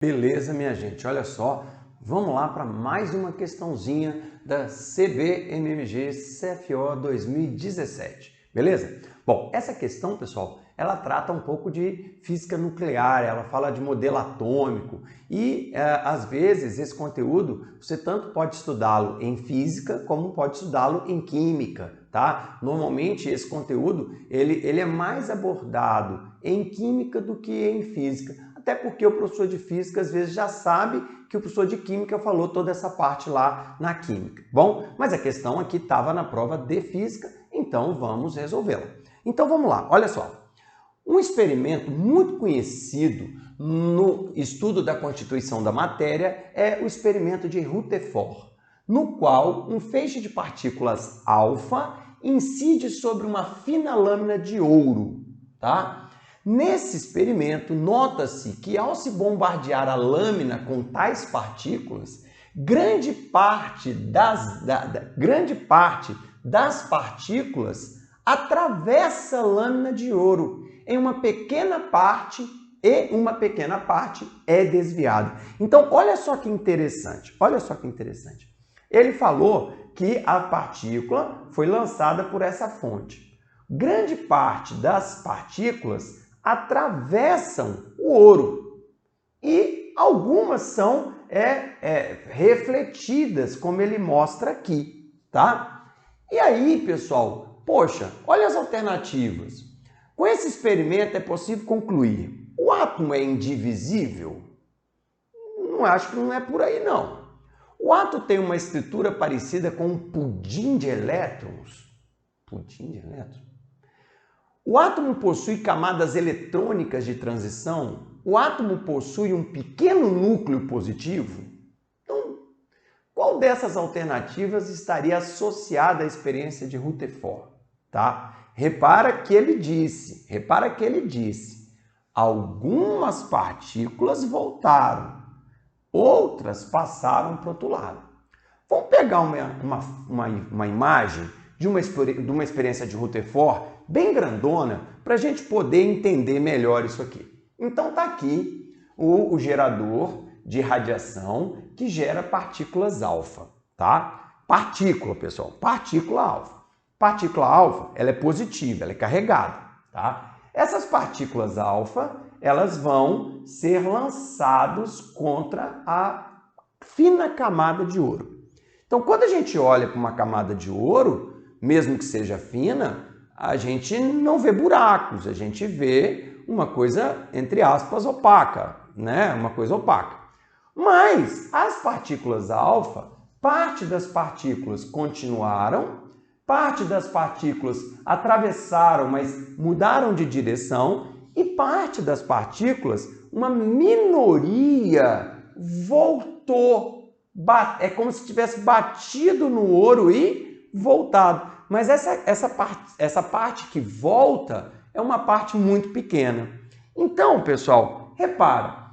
Beleza, minha gente, olha só, vamos lá para mais uma questãozinha da CBMMG CFO 2017, beleza? Bom, essa questão, pessoal, ela trata um pouco de física nuclear, ela fala de modelo atômico e, às vezes, esse conteúdo você tanto pode estudá-lo em física como pode estudá-lo em química, tá? Normalmente, esse conteúdo, ele é mais abordado em química do que em física. Até porque o professor de física às vezes já sabe que o professor de química falou toda essa parte lá na química. Bom, mas a questão aqui estava na prova de física, então vamos resolvê-la. Então vamos lá, olha só. Um experimento muito conhecido no estudo da constituição da matéria é o experimento de Rutherford, no qual um feixe de partículas alfa incide sobre uma fina lâmina de ouro, tá? Nesse experimento, nota-se que ao se bombardear a lâmina com tais partículas, grande parte das partículas atravessa a lâmina de ouro em uma pequena parte e uma pequena parte é desviada. Então, olha só que interessante, Ele falou que a partícula foi lançada por essa fonte. Grande parte das partículas atravessam o ouro e algumas são refletidas, como ele mostra aqui, tá? E aí, pessoal, poxa, olha as alternativas. Com esse experimento é possível concluir: o átomo é indivisível? Não acho que não é por aí, não. O átomo tem uma estrutura parecida com um pudim de elétrons? Pudim de elétrons? O átomo possui camadas eletrônicas de transição? O átomo possui um pequeno núcleo positivo? Então, qual dessas alternativas estaria associada à experiência de Rutherford? Tá? Repara que ele disse, algumas partículas voltaram, outras passaram para o outro lado. Vamos pegar uma imagem de uma experiência de Rutherford bem grandona para a gente poder entender melhor isso aqui. Então tá aqui o gerador de radiação que gera partículas alfa, tá? Partícula, pessoal, partícula alfa. Partícula alfa, ela é positiva, ela é carregada, tá? Essas partículas alfa, elas vão ser lançadas contra a fina camada de ouro. Então, quando a gente olha para uma camada de ouro, mesmo que seja fina, a gente não vê buracos, a gente vê uma coisa, entre aspas, opaca, né? Uma coisa opaca. Mas as partículas alfa, parte das partículas continuaram, parte das partículas atravessaram, mas mudaram de direção, e parte das partículas, uma minoria, voltou. É como se tivesse batido no ouro e voltado. Mas essa parte que volta é uma parte muito pequena. Então, pessoal, repara,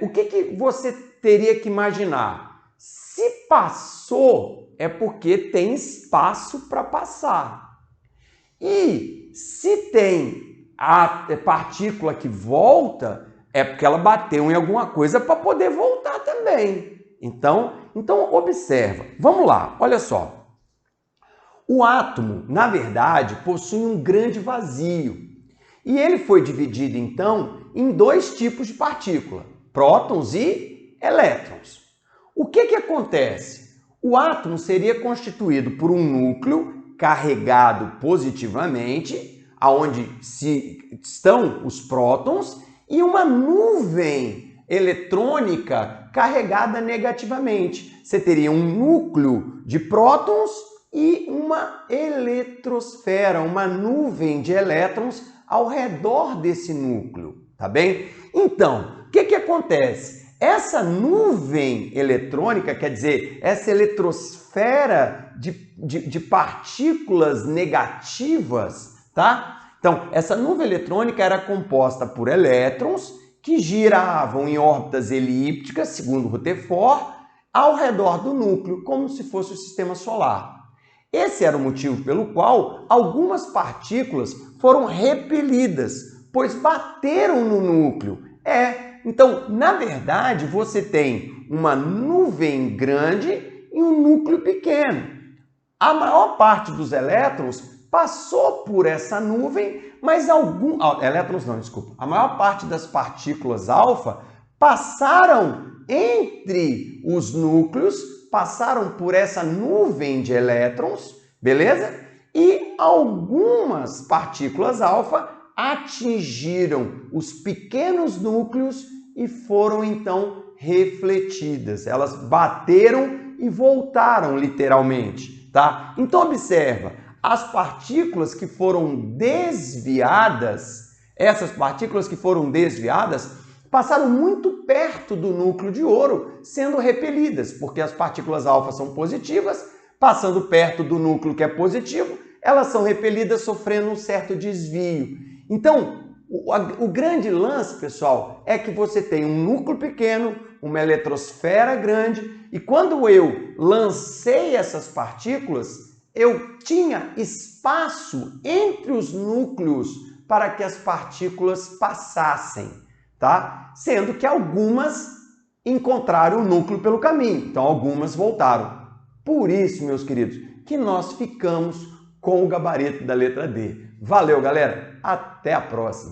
o que você teria que imaginar? Se passou, é porque tem espaço para passar. E se tem a partícula que volta, é porque ela bateu em alguma coisa para poder voltar também. Então observa. Vamos lá, olha só. O átomo, na verdade, possui um grande vazio. E ele foi dividido, então, em dois tipos de partícula, prótons e elétrons. O que acontece? O átomo seria constituído por um núcleo carregado positivamente, aonde estão os prótons, e uma nuvem eletrônica carregada negativamente. Você teria um núcleo de prótons e uma eletrosfera, uma nuvem de elétrons ao redor desse núcleo, tá bem? Então, o que acontece? Essa nuvem eletrônica, quer dizer, essa eletrosfera de partículas negativas, tá? Então, essa nuvem eletrônica era composta por elétrons que giravam em órbitas elípticas, segundo Rutherford, ao redor do núcleo, como se fosse o sistema solar. Esse era o motivo pelo qual algumas partículas foram repelidas, pois bateram no núcleo. Então, na verdade, você tem uma nuvem grande e um núcleo pequeno. A maior parte dos elétrons passou por essa nuvem, mas a maior parte das partículas alfa passaram entre os núcleos, passaram por essa nuvem de elétrons, beleza? E algumas partículas alfa atingiram os pequenos núcleos e foram então refletidas. Elas bateram e voltaram literalmente, tá? Então observa, as partículas que foram desviadas, essas partículas que foram desviadas, passaram muito perto do núcleo de ouro, sendo repelidas, porque as partículas alfa são positivas, passando perto do núcleo que é positivo, elas são repelidas sofrendo um certo desvio. Então, o grande lance, pessoal, é que você tem um núcleo pequeno, uma eletrosfera grande, e quando eu lancei essas partículas, eu tinha espaço entre os núcleos para que as partículas passassem, tá? Sendo que algumas encontraram o núcleo pelo caminho, então algumas voltaram. Por isso, meus queridos, que nós ficamos com o gabarito da letra D. Valeu, galera! Até a próxima!